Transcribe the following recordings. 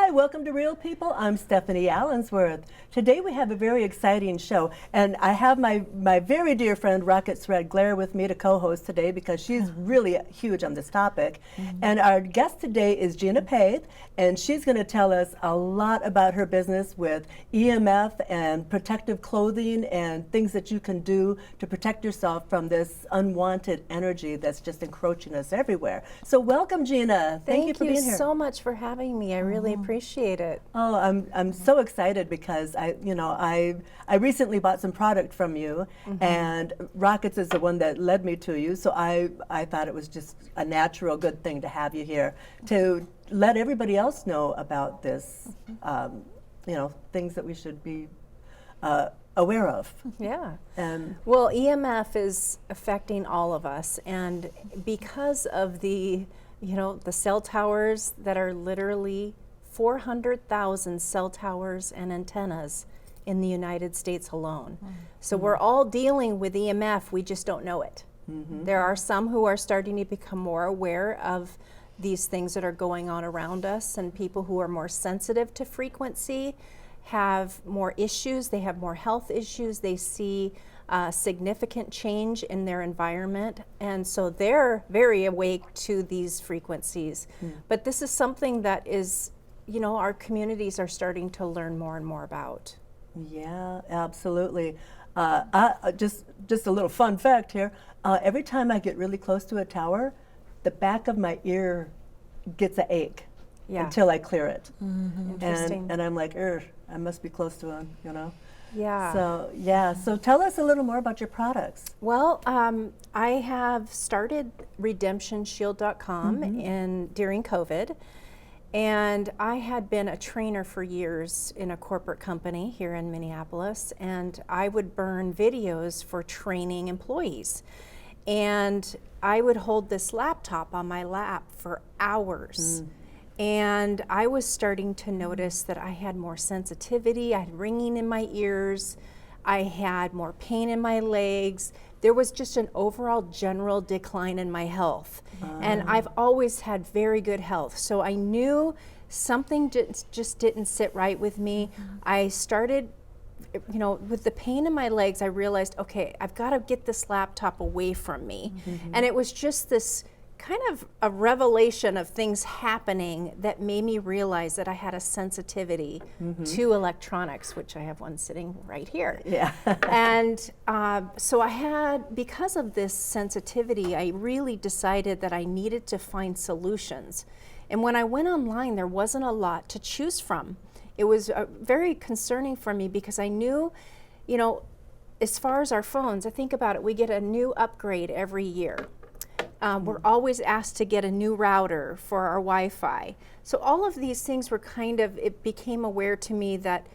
Hi, welcome to Real People. I'm Stephanie Allensworth. Today we have a very exciting show, and I have my very dear friend Rocket Thread Glare with me to co-host today because she's really huge on this topic. And our guest today is Gina Paeth, and she's going to tell us a lot about her business with EMF and protective clothing and things that you can do to protect yourself from this unwanted energy that's just encroaching us everywhere. So welcome, Gina. Thank you for being here. Thank you so much for having me. I really appreciate it. Oh, I'm so excited because I recently bought some product from you, and Rockets is the one that led me to you. So I thought it was just a natural good thing to have you here to let everybody else know about this, things that we should be aware of. Yeah. Well, EMF is affecting all of us, and because of the cell towers that are literally 400,000 cell towers and antennas in the United States alone. So we're all dealing with EMF, we just don't know it. There are some who are starting to become more aware of these things that are going on around us, and people who are more sensitive to frequency have more issues, they have more health issues, they see significant change in their environment, and so they're very awake to these frequencies. But this is something that is, our communities are starting to learn more and more about. Yeah, absolutely. Just a little fun fact here. Every time I get really close to a tower, the back of my ear gets an ache until I clear it. Interesting. And I'm like, I must be close to one, Yeah. So tell us a little more about your products. Well, I have started redemptionshield.com during COVID, and I had been a trainer for years in a corporate company here in Minneapolis, and I would burn videos for training employees. And I would hold this laptop on my lap for hours. And I was starting to notice that I had more sensitivity, I had ringing in my ears, I had more pain in my legs. There was just an overall general decline in my health. And I've always had very good health. So I knew something just didn't sit right with me. I started, with the pain in my legs, I realized, okay, I've got to get this laptop away from me. And it was just this kind of a revelation of things happening that made me realize that I had a sensitivity to electronics, which I have one sitting right here. Yeah. And so because of this sensitivity, I really decided that I needed to find solutions. And when I went online, there wasn't a lot to choose from. It was very concerning for me because I knew, as far as our phones, I think about it, we get a new upgrade every year. We're always asked to get a new router for our Wi-Fi. So all of these things were it became aware to me that,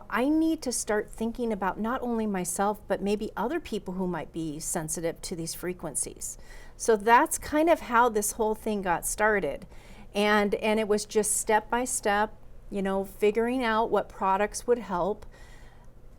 I need to start thinking about not only myself, but maybe other people who might be sensitive to these frequencies. So that's kind of how this whole thing got started. And it was just step by step, figuring out what products would help.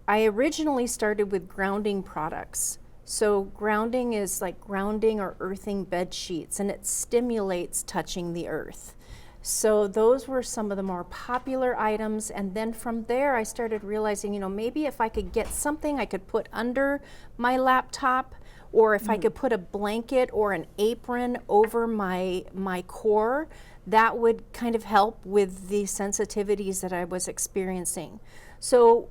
I originally started with grounding products. So grounding is like grounding or earthing bed sheets, and it stimulates touching the earth. So those were some of the more popular items, and then from there I started realizing, maybe if I could get something I could put under my laptop, or if I could put a blanket or an apron over my core, that would kind of help with the sensitivities that I was experiencing. So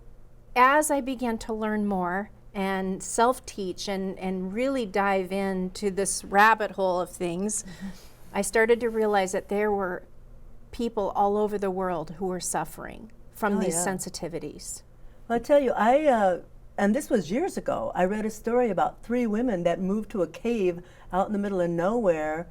as I began to learn more and self-teach and really dive into this rabbit hole of things, I started to realize that there were people all over the world who were suffering from these sensitivities. Well, I tell you, and this was years ago, I read a story about 3 women that moved to a cave out in the middle of nowhere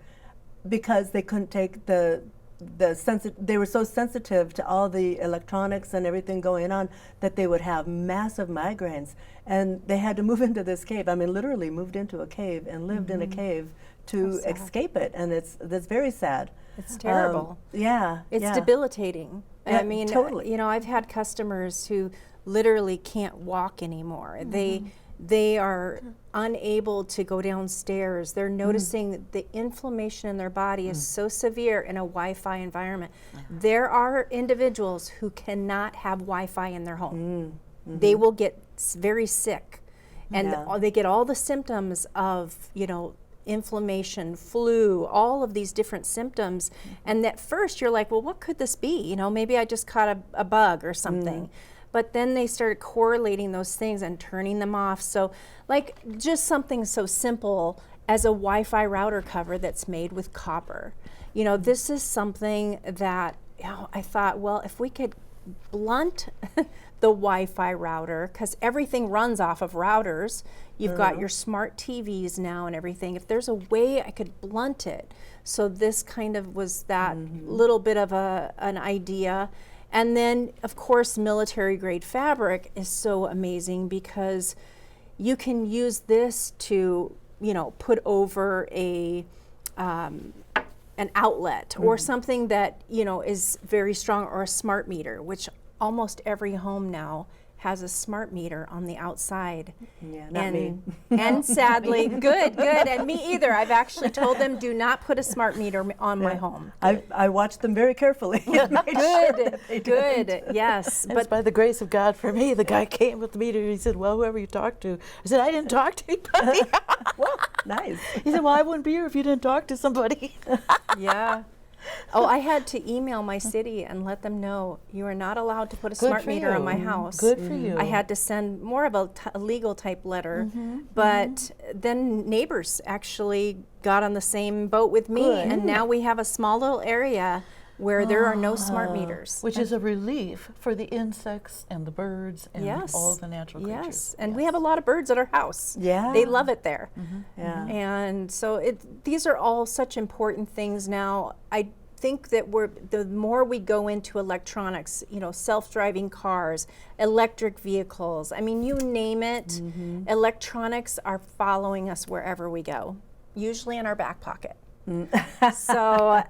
because they couldn't take they were so sensitive to all the electronics and everything going on that they would have massive migraines, and they had to move into this cave. I mean, literally moved into a cave and lived in a cave to escape it, and that's very sad. It's terrible. It's debilitating. Yeah, I mean, totally. I've had customers who literally can't walk anymore. They are unable to go downstairs. They're noticing that the inflammation in their body is so severe in a Wi-Fi environment. There are individuals who cannot have Wi-Fi in their home. They will get very sick, and they get all the symptoms of, you know, inflammation, flu, all of these different symptoms. And at first you're like, well, what could this be? You know, maybe I just caught a bug or something. But then they started correlating those things and turning them off. So like just something so simple as a Wi-Fi router cover that's made with copper. You know, this is something that, you know, I thought, well, if we could blunt the Wi-Fi router, because everything runs off of routers. You've got your smart TVs now and everything. If there's a way I could blunt it. So this kind of was that little bit of an idea. And then, of course, military grade fabric is so amazing because you can use this to, you know, put over an outlet or something that, you know, is very strong, or a smart meter, which almost every home now has a smart meter on the outside. Yeah, not me. And sadly, good, and me either. I've actually told them, do not put a smart meter on my home. I watched them very carefully. Good, yes. But by the grace of God for me, the guy came with the meter. He said, well, whoever you talked to. I said, I didn't talk to anybody. Well, nice. He said, well, I wouldn't be here if you didn't talk to somebody. Yeah. Oh, I had to email my city and let them know you are not allowed to put a smart meter on my house. Good for you. I had to send more of a legal type letter, but then neighbors actually got on the same boat with me, and now we have a small little area where there are no smart meters. Which is a relief for the insects and the birds and all the natural creatures. Yes, and we have a lot of birds at our house. Yeah. They love it there. Yeah. And so these are all such important things now. I think that the more we go into electronics, you know, self-driving cars, electric vehicles, I mean, you name it, electronics are following us wherever we go, usually in our back pocket. So,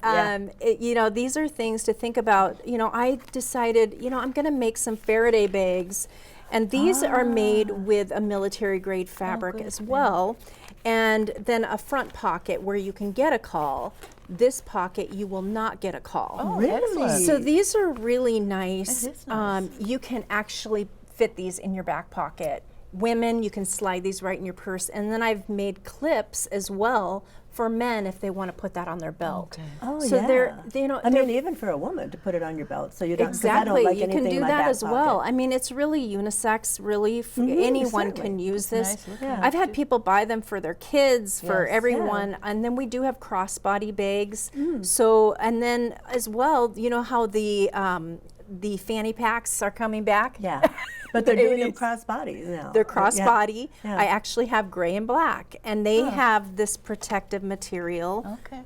you know, these are things to think about. You know, I decided, you know, I'm going to make some Faraday bags, and these are made with a military grade fabric as well. And then a front pocket where you can get a call. This pocket, you will not get a call. Oh, Really? excellent. So these are really nice. That is nice. You can actually fit these in your back pocket. Women, you can slide these right in your purse. And then I've made clips as well for men if they want to put that on their belt. Okay. Oh, So yeah. they're, you know, I mean, even for a woman to put it on your belt, so you don't. 'Cause I exactly, don't like you anything can do in my that back as well. pocket. I mean, it's really unisex, really, anyone certainly. can use this. Nice looking. Yeah. I've had people buy them for their kids, for Yes. everyone, and then we do have crossbody bags. So, and then as well, you know how the fanny packs are coming back? Yeah, but they're doing them It's- crossbody now. They're crossbody. Yeah. I actually have gray and black, and they have this protective material Okay.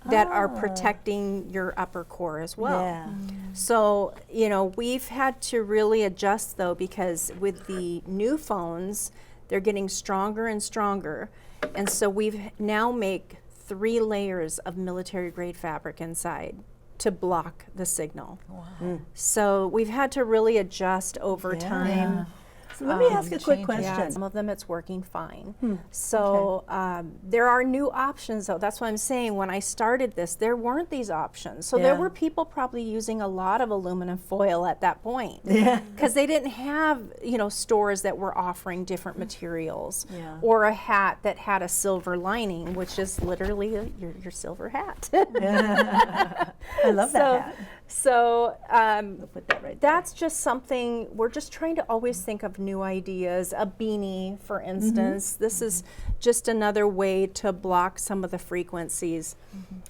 that are protecting your upper core as well. Yeah. So, you know, we've had to really adjust though, because with the new phones, they're getting stronger and stronger. And so we've now make 3 layers of military grade fabric inside to block the signal. Wow. So we've had to really adjust over time. So let me ask a quick change it. question. Yeah, some of them it's working fine. So there are new options though. That's what I'm saying. When I started this, there weren't these options. So there Yeah. were people probably using a lot of aluminum foil at that point. Yeah. Because they didn't have, you know, stores that were offering different materials. Yeah. Or a hat that had a silver lining, which is literally your silver hat. I love that hat. So Put that right there. that's just something, we're just trying to always think of new ideas. A beanie, for instance, this is just another way to block some of the frequencies.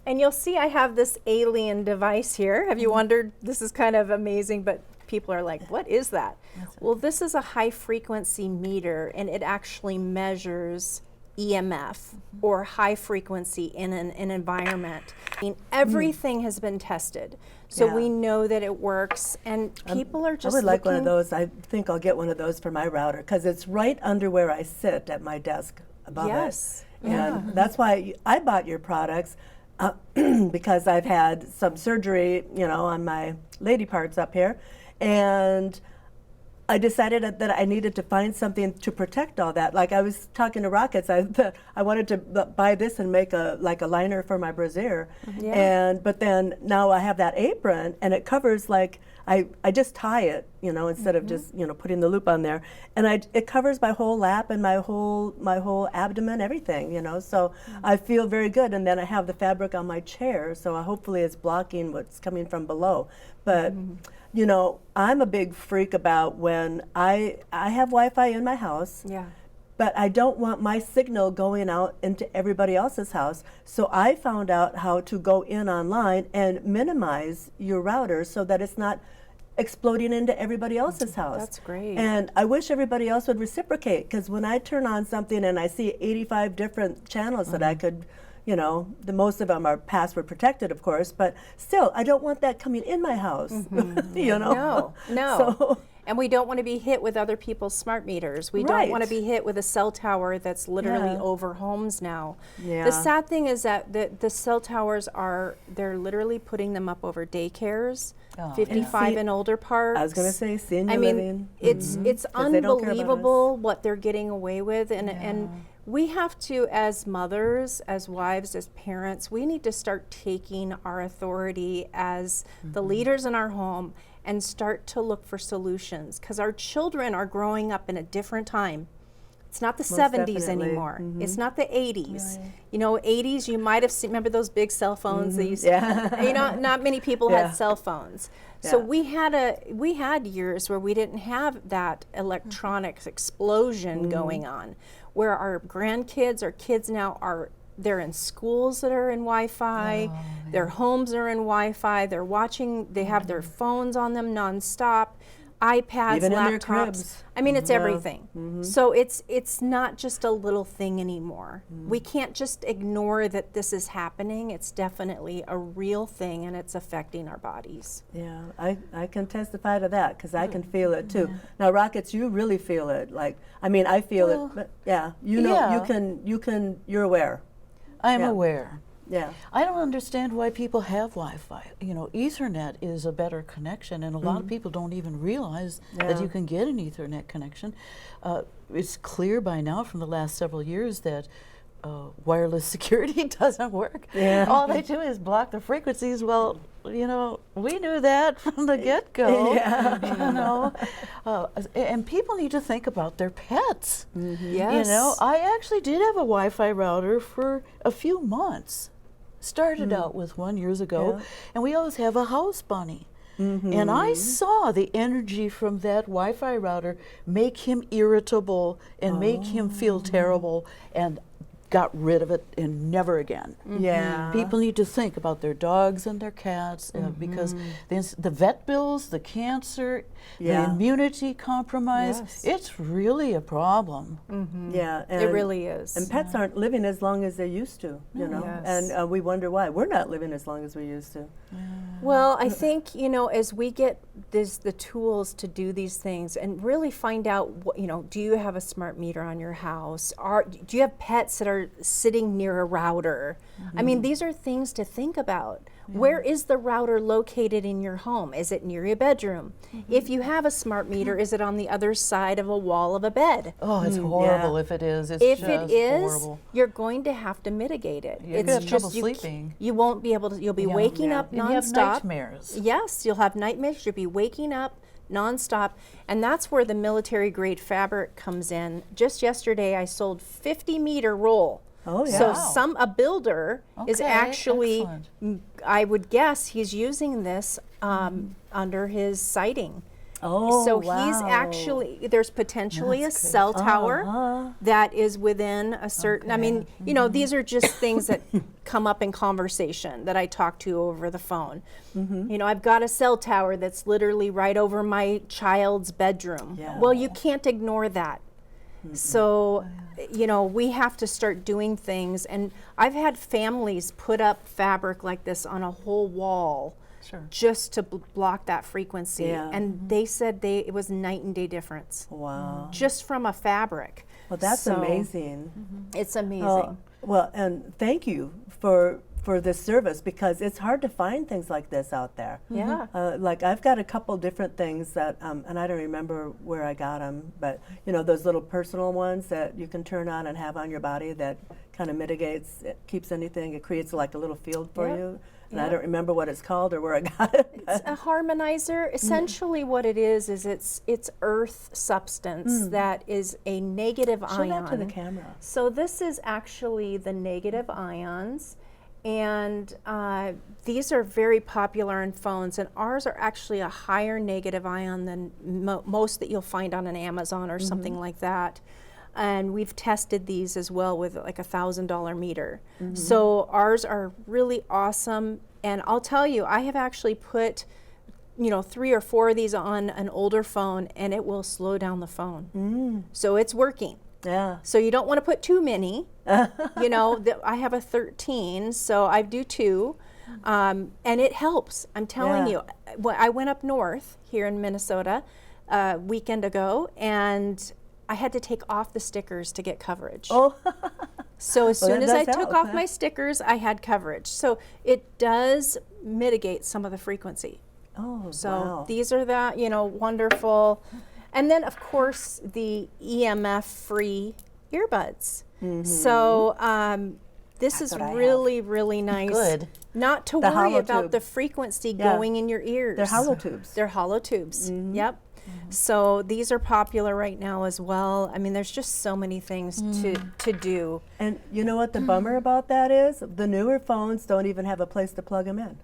And you'll see I have this alien device here. Have you wondered? This is kind of amazing, but people are like, what is that? Well, this is a high frequency meter, and it actually measures EMF or high frequency in an environment. I mean, everything has been tested. So Yeah. we know that it works, and people are I just would like one of looking- those. I think I'll get one of those for my router because it's right under where I sit at my desk above Yes. it. And that's why I bought your products because I've had some surgery, you know, on my lady parts up here. And I decided that I needed to find something to protect all that. Like I was talking to Rockets, I wanted to buy this and make a liner for my brassiere, but then now I have that apron and it covers like I just tie it, instead of just putting the loop on there, and it covers my whole lap and my whole abdomen, everything, So I feel very good, and then I have the fabric on my chair, so hopefully it's blocking what's coming from below, but. I'm a big freak about when I have Wi-Fi in my house, but I don't want my signal going out into everybody else's house. So I found out how to go in online and minimize your router so that it's not exploding into everybody else's house. That's great. And I wish everybody else would reciprocate, because when I turn on something and I see 85 different channels that I could, the most of them are password protected, of course, but still, I don't want that coming in my house, No. So, And we don't want to be hit with other people's smart meters. We don't want to be hit with a cell tower that's literally over homes now. The sad thing is that the cell towers they're literally putting them up over daycares, 55 and older parks. I was going to say senior I mean, living. it's they don't care about unbelievable what they're getting away with, and we have to, as mothers, as wives, as parents, we need to start taking our authority as the leaders in our home and start to look for solutions, because our children are growing up in a different time. It's not the Most 70s definitely. anymore. It's not the 80s. 80s, you might have seen, remember those big cell phones that used to, not many people had cell phones. So we had years where we didn't have that electronics explosion going on, where our grandkids, our kids now they're in schools that are in Wi-Fi, their homes are in Wi-Fi, they're watching, they have their phones on them nonstop, iPads, Even in their laptops. cribs. I mean, it's everything. So it's not just a little thing anymore. We can't just ignore that this is happening. It's definitely a real thing, and it's affecting our bodies. Yeah, I can testify to that, because I can feel it too. Now, Rockets, you really feel it. I feel it, but you're aware. I'm aware. Yeah. I don't understand why people have Wi-Fi. Ethernet is a better connection, and a lot of people don't even realize that you can get an Ethernet connection. It's clear by now from the last several years that wireless security doesn't work. Yeah. All they do is block the frequencies. Well, we knew that from the get-go. And people need to think about their pets. Yes. I actually did have a Wi-Fi router for a few months. Started out with one years ago, and we always have a house bunny. And I saw the energy from that Wi-Fi router make him irritable and make him feel terrible, and got rid of it and never again. Yeah. People need to think about their dogs and their cats, because the vet bills, the cancer, the immunity compromise, it's really a problem. Yeah, It really is. And pets aren't living as long as they used to, and we wonder why. We're not living as long as we used to. Well, I think, as we get the tools to do these things and really find out, do you have a smart meter on your house? Do you have pets that are sitting near a router? I mean, these are things to think about. Where is the router located in your home? Is it near your bedroom? If you have a smart meter, is it on the other side of a wall of a bed? Oh, it's horrible if it is. It's If just it is, horrible. you're going to have to mitigate it. You're gonna have trouble sleeping. You won't be able to, you'll be waking up And you have nonstop. nightmares. Yes, you'll have nightmares. You'll be waking up nonstop. And that's where the military grade fabric comes in. Just yesterday, I sold 50-meter roll. Oh, yeah. So Wow. a builder is Okay, actually, excellent. I would guess he's using this under his siding. Oh, So wow. he's actually, there's potentially a That's great. cell tower that is within a certain, I mean, these are just things that come up in conversation that I talk to over the phone. I've got a cell tower that's literally right over my child's bedroom. Yeah. Well, you can't ignore that. So, we have to start doing things. And I've had families put up fabric like this on a whole wall just to block that frequency. Yeah. And they said it was night and day difference. Wow. Just from a fabric. Well, that's So, amazing. It's amazing. Oh, well, and thank you for for this service, because it's hard to find things like this out there. Yeah. Like I've got a couple different things that, and I don't remember where I got them, but you know, those little personal ones that you can turn on and have on your body that kind of mitigates, it keeps anything, it creates like a little field for Yep. you. And Yep. I don't remember what it's called or where I got it. It's a harmonizer. Essentially what it is it's earth substance that is a negative Show ion. that to the camera. So this is actually the negative ions, and these are very popular in phones, and ours are actually a higher negative ion than most that you'll find on an Amazon or something like that. And we've tested these as well with like $1,000 meter. So ours are really awesome. And I'll tell you, I have actually put, you know, 3 or 4 of these on an older phone, and it will slow down the phone. So it's working. Yeah. So you don't want to put too many. You know, I have a 13, so I do 2. And it helps. I'm telling you. I went up north here in Minnesota a weekend ago, and I had to take off the stickers to get coverage. Oh. So as Well, soon that as I does took help, off my stickers, I had coverage. So it does mitigate some of the frequency. Oh, So wow. these are the, you know, wonderful. And then of course the EMF free earbuds. So this is what I have. really, really nice. Good. Not to The worry hollow about tube. the frequency Yeah. going in your ears. They're hollow tubes. They're hollow tubes. Yep. So these are popular right now as well. I mean, there's just so many things to do. And you know what the bummer about that is? The newer phones don't even have a place to plug them in.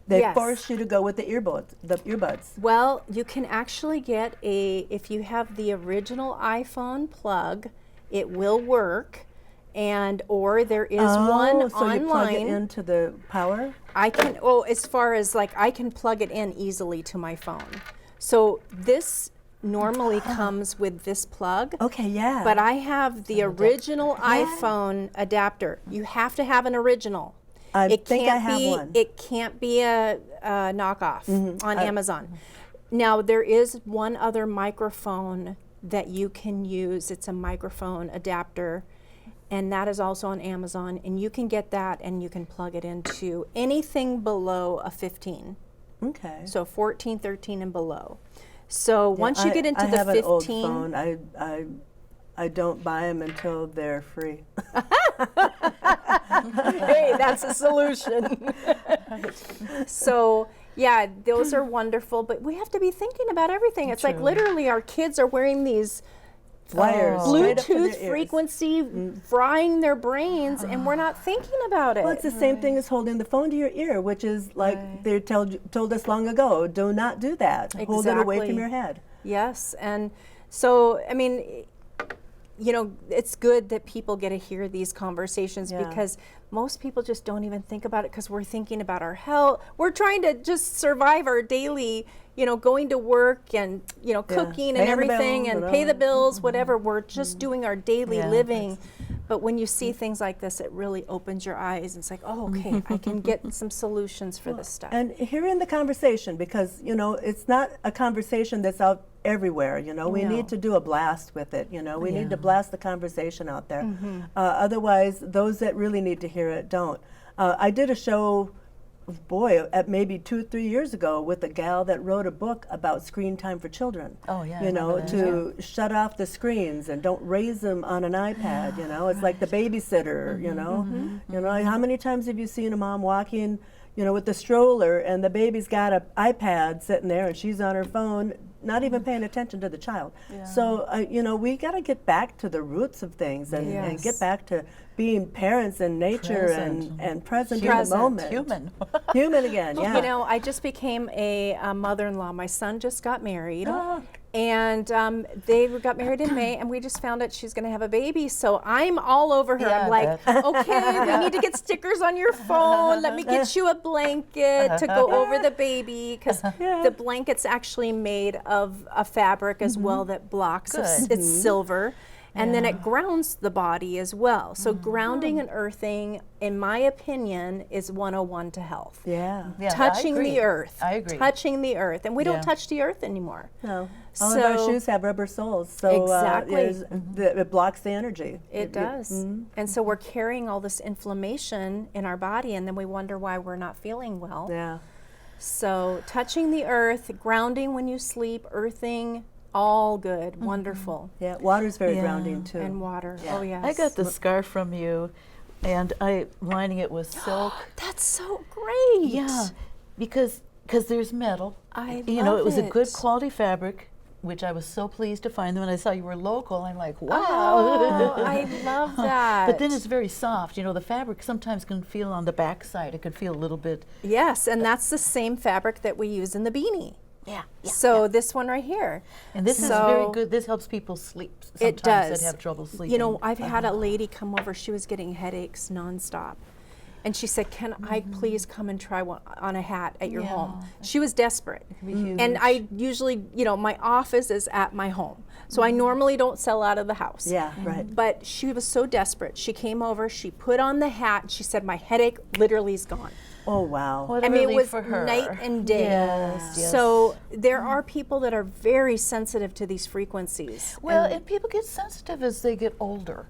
They Yes. force you to go with the earbuds. Well, you can actually get if you have the original iPhone plug, it will work. Or there is one so you plug it online. into the power? I can, as far as like, I can plug it in easily to my phone. So this normally comes with this plug. Okay, yeah. But I have the original iPhone adapter. You have to have an original. I It think I can't have be, one. It can't be a knockoff on Amazon. Now there is one other microphone that you can use. It's a microphone adapter, and that is also on Amazon. And you can get that, and you can plug it into anything below a 15. Okay. So 14, 13, and below. So once you get into I the have 15, an old phone. I don't buy them until they're free. hey, that's a solution. So yeah, those are wonderful, but we have to be thinking about everything. It's like literally our kids are wearing these Wires. straight up to their Bluetooth ears. frequency frying their brains, and we're not thinking about it. Well, it's the same thing as holding the phone to your ear, which is like they told us long ago, do not do that. Hold it away from Exactly. your head. Yes, and so, I mean, you know, it's good that people get to hear these conversations because most people just don't even think about it because we're thinking about our health. We're trying to just survive our daily, you know, going to work and, you know, cooking and Paying the everything bills and and pay all the that. bills, whatever. We're just doing our daily Yeah, living. But when you see things like this, it really opens your eyes. It's like, oh, okay, I can get some solutions for this stuff. And hearing the conversation, because, you know, it's not a conversation that's out everywhere, you know. We need to do a blast with it, you know. We need to blast the conversation out there. Otherwise, those that really need to hear it don't. I did a show, boy, at maybe 2 or 3 years ago with a gal that wrote a book about screen time for children. Oh, yeah, I You know, remember that, to shut off the screens and don't raise them on an iPad, you know. It's like the babysitter, you know. You know, how many times have you seen a mom walking, you know, with the stroller and the baby's got an iPad sitting there and she's on her phone, not even paying attention to the child. So, you know, we got to get back to the roots of things and get back to being parents in nature and present in the Present. moment. Human. Human again, yeah. You know, I just became a mother-in-law. My son just got married, and they got married in May, and we just found out she's going to have a baby. So I'm all over her. Yeah, I'm like, Beth. okay, we need to get stickers on your phone. Let me get you a blanket to go over the baby, because the blanket's actually made of a fabric as well that blocks. Good. It's silver. And then it grounds the body as well. So grounding and earthing, in my opinion, is 101 to health. Yeah. Yeah, I Touching agree. the earth. I agree. Touching the earth. And we Yeah. don't touch the earth anymore. No. All of our So- shoes have rubber soles, so Exactly. it blocks the energy. It does. And so we're carrying all this inflammation in our body, and then we wonder why we're not feeling well. Yeah. So touching the earth, grounding when you sleep, earthing, all good, wonderful. Yeah. Water's very Yeah. grounding too. And water. Yeah. Oh, yes. I got the scarf from you, and I lining it with silk. That's so great. Yeah, because there's metal. I You know, love it was a good it. quality fabric, which I was so pleased to find. When I saw you were local, I'm like, wow. Oh, I love that. But then it's very soft. You know, the fabric sometimes can feel on the backside. It could feel a little bit. Yes, and that's the same fabric that we use in the beanie. Yeah. So this one right here. And this is So- very good. This helps people sleep. Sometimes It does. that have trouble sleeping. You know, I've had a lady come over. She was getting headaches nonstop. And she said, can I please come and try one on a hat at your Yeah. home? She was desperate. be huge. And I usually, you know, my office is at my home. So I normally don't sell out of the house. Yeah. Right. But she was so desperate. She came over, she put on the hat, and she said, my headache literally is gone. Oh wow. What a I mean, it relief was for her. night and day. Yes, yes. So there are people that are very sensitive to these frequencies. Well, and people get sensitive as they get older.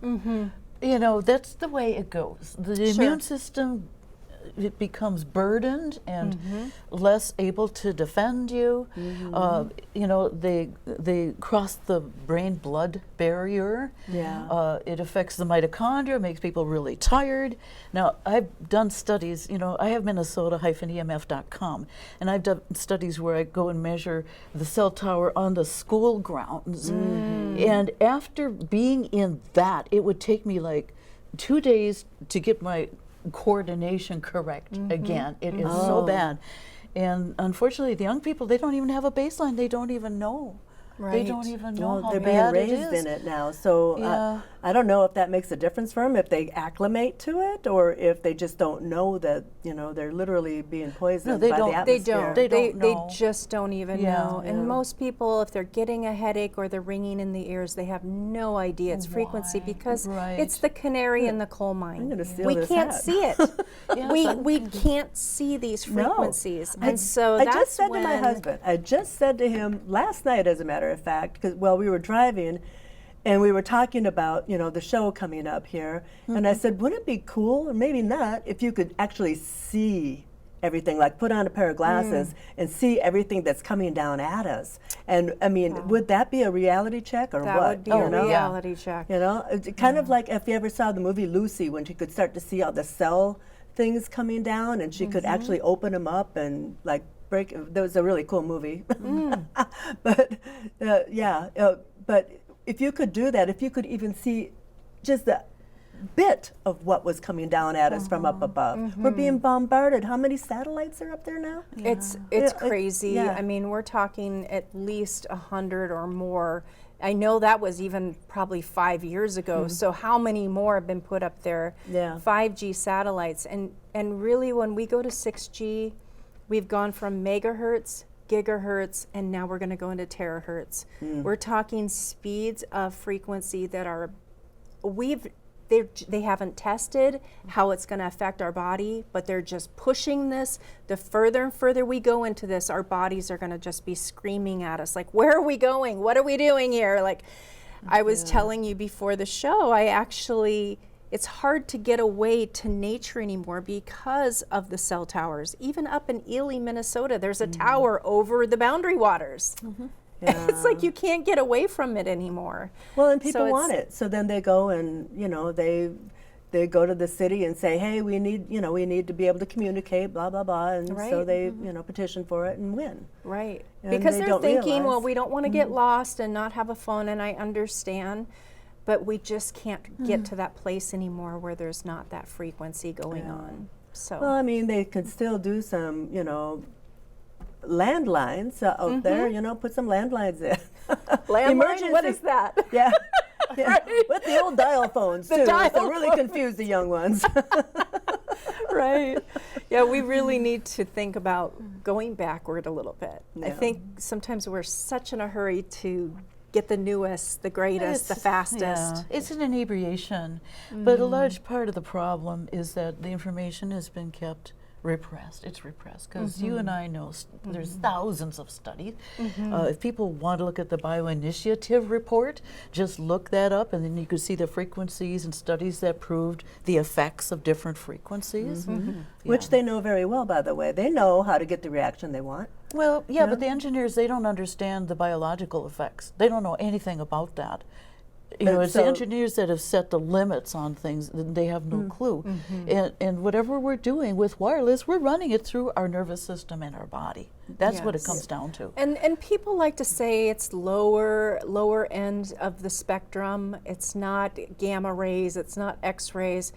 You know, that's the way it goes. The immune system, it becomes burdened and less able to defend you. You know, they cross the brain-blood barrier. Yeah. It affects the mitochondria, makes people really tired. Now, I've done studies, you know, I have Minnesota-EMF.com, and I've done studies where I go and measure the cell tower on the school grounds. And after being in that, it would take me like 2 days to get my coordination correct again. It is so bad. And unfortunately, the young people, they don't even have a baseline. They don't even know. They Right. don't even know Well, how they're being bad it raised is. in it now, so Yeah. I don't know if that makes a difference for them, if they acclimate to it, or if they just don't know that, you know, they're literally being poisoned they by don't. the They atmosphere. Don't. They They, don't they know. just don't even Yeah, know. And yeah. most people, if they're getting a headache or they're ringing in the ears, they have no idea it's frequency Why? because Right. it's the canary in the coal I'm mine. gonna steal We this can't hat. see it. Yes, we can't see these No. frequencies. I- And so I that's just said when to my husband, I just said to him last night, as a matter of fact, because we were driving, and we were talking about, you know, the show coming up here, and I said, wouldn't it be cool, or maybe not, if you could actually see everything, like put on a pair of glasses and see everything that's coming down at us? And I mean, would that be a reality check or that what? would be you a know? reality check. You know, it's kind of like if you ever saw the movie Lucy, when she could start to see all the cell things coming down, and she could actually open them up and like break. That was a really cool movie. But but if you could do that, if you could even see just a bit of what was coming down at us from up above, we're being bombarded. How many satellites are up there now? It's Yeah, crazy. yeah. I mean, we're talking at least 100 or more. I know that was even probably 5 years ago. So how many more have been put up there? Yeah. 5G satellites, and really, when we go to 6G, we've gone from megahertz, gigahertz, and now we're going to go into terahertz. We're talking speeds of frequency that are they haven't tested how it's going to affect our body, but they're just pushing this. The further and further we go into this, our bodies are going to just be screaming at us like, where are we going? What are we doing here? Like I was telling you before the show, it's hard to get away to nature anymore because of the cell towers. Even up in Ely, Minnesota, there's a tower over the Boundary Waters. It's like you can't get away from it anymore. Well, and So people want it, so then they go and they go to the city and say, hey, we need to be able to communicate, blah blah blah, and so Right. they petition for it and win. Right. And Because they they're don't thinking, well, realize- we don't want to get lost and not have a phone, and I understand, but we just can't get to that place anymore where there's not that frequency going on. So Well, I mean, they could still do some, landlines out there. Put some landlines in. landline, what is that? Yeah. Yeah. With the old dial phones too, dial to really confuse the young ones. Right. Yeah, we really need to think about going backward a little bit. I Yeah. think sometimes we're such in a hurry to get the newest, the greatest, the fastest. Yeah, it's an inebriation. But a large part of the problem is that the information has been kept repressed. It's repressed because you and I know there's thousands of studies. If people want to look at the bioinitiative report, just look that up, and then you can see the frequencies and studies that proved the effects of different frequencies. Which they know very well, by the way. They know how to get the reaction they want. Well, yeah, but the engineers, they don't understand the biological effects. They don't know anything about that. You know, it's the engineers that have set the limits on things, and they have no clue. And whatever we're doing with wireless, we're running it through our nervous system and our body. That's what it comes down to. And people like to say it's lower end of the spectrum. It's not gamma rays, it's not X-rays.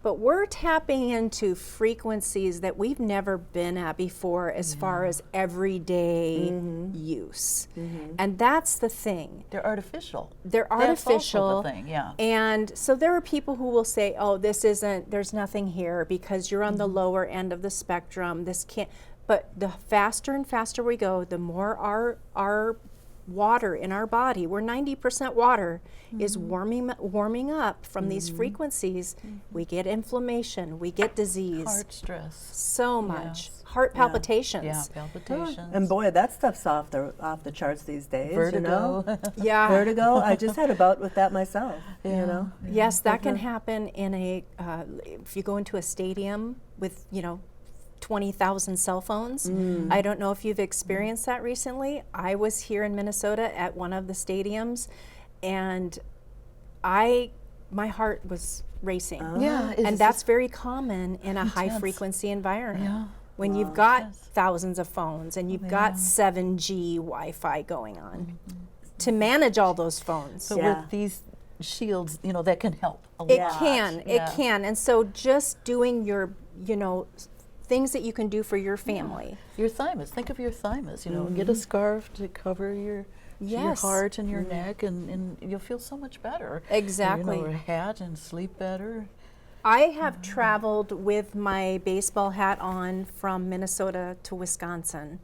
But we're tapping into frequencies that we've never been at before as far as everyday use. And that's the thing. They're artificial. They're That's artificial. also the thing, yeah. And so there are people who will say, oh, there's nothing here because you're on the lower end of the spectrum. This can't. But the faster and faster we go, the more our water in our body, we're 90% water, is warming up from these frequencies. We get inflammation, we get disease. Heart stress. So much. Heart palpitations. Yeah, palpitations. And boy, that stuff's off the charts these days. Vertigo. You know? Yeah. Vertigo. I just had a bout with that myself. You know. Yes, that can happen in if you go into a stadium with, 20,000 cell phones. I don't know if you've experienced that recently. I was here in Minnesota at one of the stadiums, and my heart was racing. Yeah, And that's very common in a high frequency environment. Yeah. When you've got thousands of phones and you've got 7G Wi-Fi going on to manage all those phones. So with these shields, that can help a lot. It can. And so just doing your, things that you can do for your family. Your thymus. Think of your thymus. Get a scarf to cover your heart and your neck, and you'll feel so much better. Exactly. Or a hat and sleep better. I have traveled with my baseball hat on from Minnesota to Wisconsin.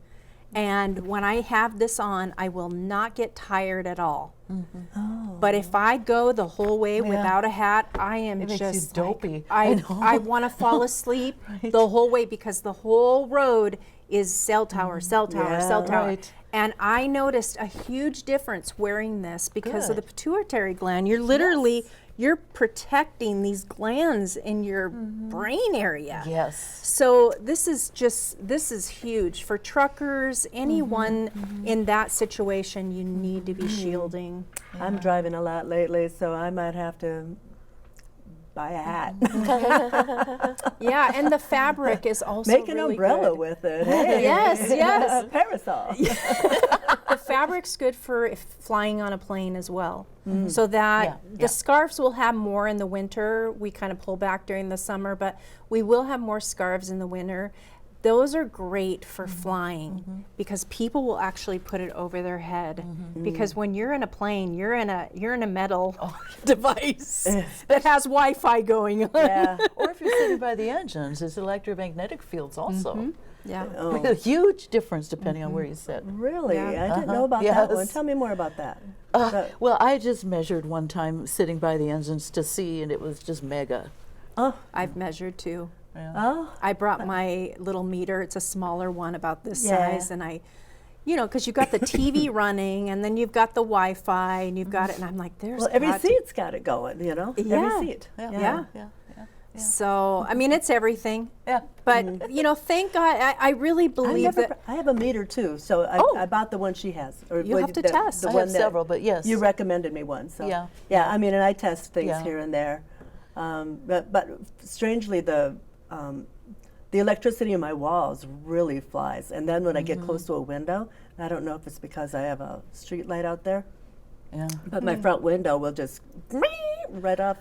And when I have this on, I will not get tired at all. But if I go the whole way without a hat, I am It makes just you dopey. I want to fall asleep the whole way because the whole road is cell tower, cell tower, cell tower. Right. And I noticed a huge difference wearing this because of the pituitary gland. You're literally you're protecting these glands in your brain area. Yes. So this is huge for truckers, anyone in that situation. You need to be shielding. I'm driving a lot lately, so I might have to buy a hat. Yeah, and the fabric is also Make an really umbrella good. with it. Hey. Yes. Parasol. The fabric's good for flying on a plane as well. So that the scarves will have more in the winter. We kind of pull back during the summer, but we will have more scarves in the winter. Those are great for flying because people will actually put it over their head. Because when you're in a plane, you're in a metal device that has Wi-Fi going on. Yeah. Or if you're sitting by the engines, it's electromagnetic fields also. Yeah. With a huge difference depending on where you sit. Really? Yeah. I didn't know about that one. Yes. Tell me more about that. Well, I just measured one time sitting by the engines to see, and it was just mega. I've measured too. Oh. I brought my little meter. It's a smaller one, about this Yeah. size, and because you've got the TV running, and then you've got the Wi-Fi, and you've got it, and I'm like, there's Well, every got to- seat's got it going, Yeah. Every seat. Yeah. Yeah. So, I mean, it's everything. Yeah. But, thank God, I really believe that. I have a meter too, so I bought the one she has. Or You'll have to test. The I one have that several, but yes. You recommended me one, so Yeah. I mean, and I test things Yeah. here and there, but strangely the electricity in my walls really flies, and then when I get close to a window, I don't know if it's because I have a street light out there, Yeah. but my front window will just right off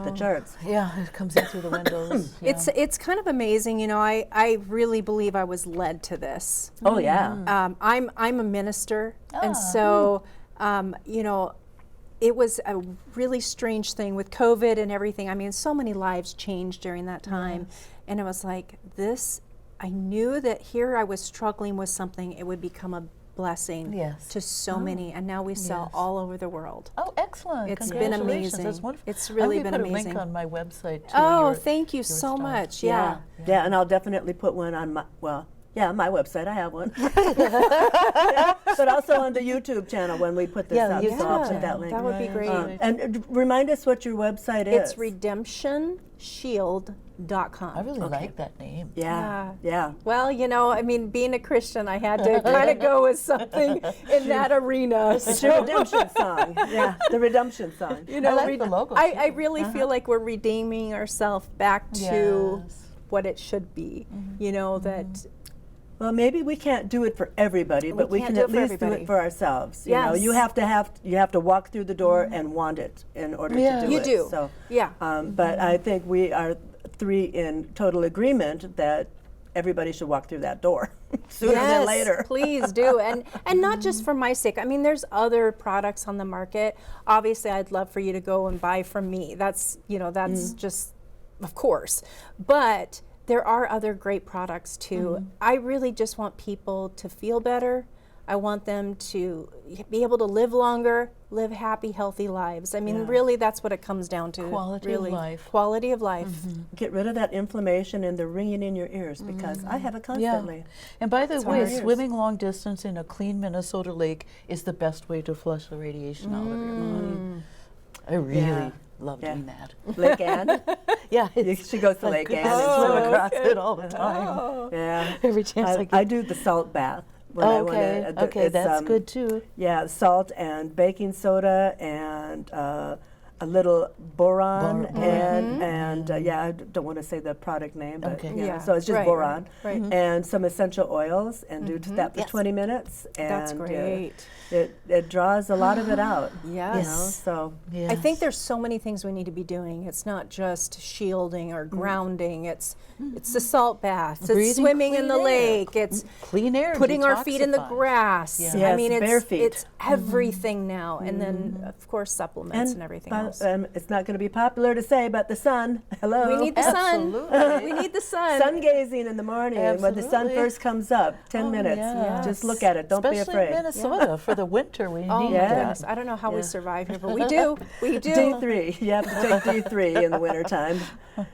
the charts. Yeah, it comes in through the windows. Yeah. It's kind of amazing, I really believe I was led to this. Oh yeah. I'm a minister, and so it was a really strange thing with COVID and everything. I mean, so many lives changed during that time, and it was like this. I knew that here I was struggling with something. It would become a blessing Yes. to so many, and now we sell Yes. all over the world. Oh, excellent. It's been Congratulations. amazing. That's wonderful. It's really I'm been gonna put a amazing. link on my website to Oh, your, thank you your so stuff. much. Yeah. Yeah. Yeah, and I'll definitely put one on my, my website. I have one. Yeah, but also on the YouTube channel when we put this Yeah, up. the So I'll YouTube put that channel. link. That would be great. And remind us what your website is. It's redemptionshield.com. I really like that name. Yeah, yeah. Well, you know, I mean, being a Christian, I had to kind of go with something in that arena. It's your redemption song. Yeah, the redemption song. You know, I like the logo, I too. really feel like we're redeeming ourselves back to Yes. what it should be. You know, that Well, maybe we can't do it for everybody, but we can't can do at it for least do everybody. it for ourselves. You know, Yes. you have to walk through the door and want it in order Yeah. to do You it. do. So, Yeah. but I think we are three in total agreement that everybody should walk through that door sooner than later. Please do. And not just for my sake. I mean, there's other products on the market. Obviously, I'd love for you to go and buy from me. That's, you know, that's just, of course. But there are other great products too. I really just want people to feel better. I want them to be able to live longer, live happy, healthy lives. I mean, really, that's what it comes down to. Quality of really. life. Quality of life. Get rid of that inflammation and the ringing in your ears because I have it constantly. And by the way, hard. swimming long distance in a clean Minnesota lake is the best way to flush the radiation out of your body. I really love doing that. Lake Ann? Yeah, She goes to Lake Ann. I and swim swims. across it all the time. Yeah. Every chance I get. I do the salt bath. When I Okay, wanna, okay, it's, that's good too. Yeah, salt and baking soda and a little boron and yeah, I don't want to say the product name, but Okay. yeah, Yeah, so it's just right, boron right. and some essential oils and do that for 20 minutes. And That's great. It draws a lot of it out. Yes. You know, so I think there's so many things we need to be doing. It's not just shielding or grounding. It's the salt baths. It's Breathing swimming in the clean air. lake. It's Clean air, putting our feet in the detoxifies. grass. Yeah. I Yes, mean, bare feet. it's everything now. And then, of course, supplements and everything else. It's not going to be popular to say, but the sun. Hello. We need the Absolutely. sun. We need the sun. Sun gazing in the morning when the sun Absolutely. first comes up. 10 minutes. yes. Just look at it. Don't be Especially afraid. in Minnesota for the winter, we Oh need my that. goodness. I don't know how we survive here, but we do. We do. D3. You have to take D3 in the wintertime.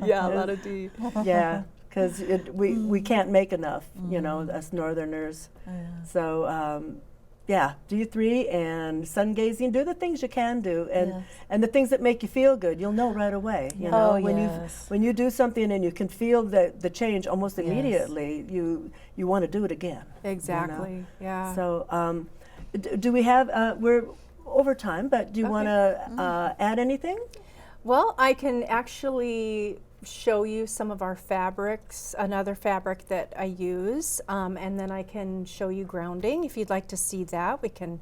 Yeah, a lot of D. Yeah, because we can't make enough, you know, us Northerners. So, yeah, D3 and sun gazing. Do the things you can do, and the things that make you feel good. You'll know right away. You know, Oh, when yes. when you do something and you can feel the change almost immediately, you want to do it again. you know? Exactly. Yeah. So, do we have? We're over time, but do you want to add anything? Well, I can actually show you some of our fabrics, another fabric that I use, and then I can show you grounding. If you'd like to see that, we can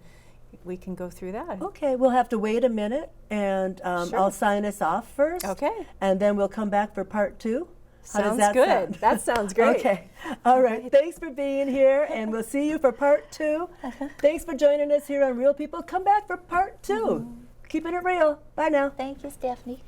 go through that. Okay, we'll have to wait a minute, and Sure. I'll sign us off first. Okay. And then we'll come back for part 2. How does Sounds that good. sound? That sounds great. Okay. All right. Thanks for being here, and we'll see you for part 2. Thanks for joining us here on Real People. Come back for part 2. Keeping it real. Bye now. Thank you, Stephanie.